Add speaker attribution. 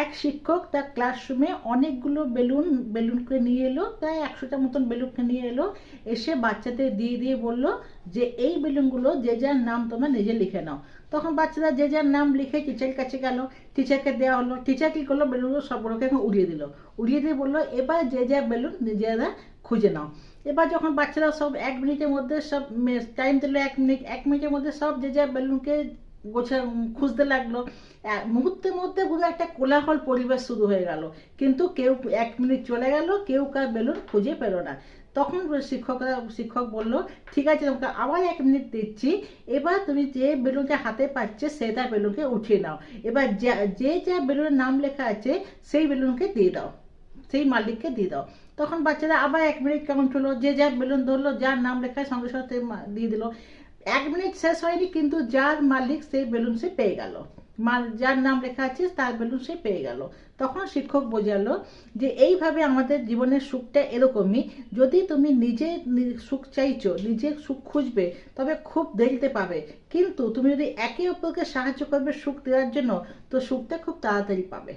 Speaker 1: এক শিক্ষক তার ক্লাসরুমে অনেকগুলো বেলুনকে নিয়ে এলো, প্রায় 100টা মতন বেলুনকে নিয়ে এলো, এসে বাচ্চাদের দিয়ে দিয়ে বলল যে এই বেলুনগুলো যে যার নাম তোমরা নিজে লিখে নাও। তখন বাচ্চারা যে যার নাম লিখে টিচারের কাছে গেল, টিচারকে দেওয়া হলো। টিচার কী করলো, বেলুনগুলো সবগুলোকে উড়িয়ে দিল। উড়িয়ে দিয়ে বললো এবার যে যার বেলুন নিজেরা খুঁজে নাও। এবার যখন বাচ্চারা সব 1 মিনিটের মধ্যে সব টাইম দিল, 1 মিনিট, 1 মিনিটের মধ্যে সব যে যার বেলুনকে খুঁজতে লাগলো। মুহূর্তের মধ্যে পুরো একটা কোলাহল পরিবেশ শুরু হয়ে গেল, কিন্তু কেউ 1 মিনিট চলে গেল, কেউ কার বেলুন খুঁজে পেল না। তখন শিক্ষক বলল ঠিক আছে, তোমাকে আবার 1 মিনিট দিচ্ছি, এবার তুমি যে বেলুনটা হাতে পাচ্ছে সেটা বেলুনকে উঠিয়ে নাও। এবার যে যা বেলুনের নাম লেখা আছে সেই বেলুনকে দিয়ে দাও, সেই মালিককে দিয়ে দাও। তখন বাচ্চারা আবার 1 মিনিট কাউন্ট হলো, যে যার বেলুন ধরলো, যার নাম লেখা সঙ্গে সঙ্গে দিয়ে দিল। 1 মিনিট শেষ হয়নি, কিন্তু যার মালিক সেই বেলুন সে পেয়ে গেল, যার নাম লেখা আছে তার বেলুন সে পেয়ে গেল। তখন শিক্ষক বোঝালো যে এইভাবে আমাদের জীবনের সুখটা এরকমই, যদি তুমি নিজে সুখ চাইছো, নিজে সুখ খুঁজবে, তবে খুব দেরিতে পাবে, কিন্তু তুমি যদি একে অপরকে সাহায্য করবে সুখ দেওয়ার জন্য, তো সুখটা খুব তাড়াতাড়ি পাবে।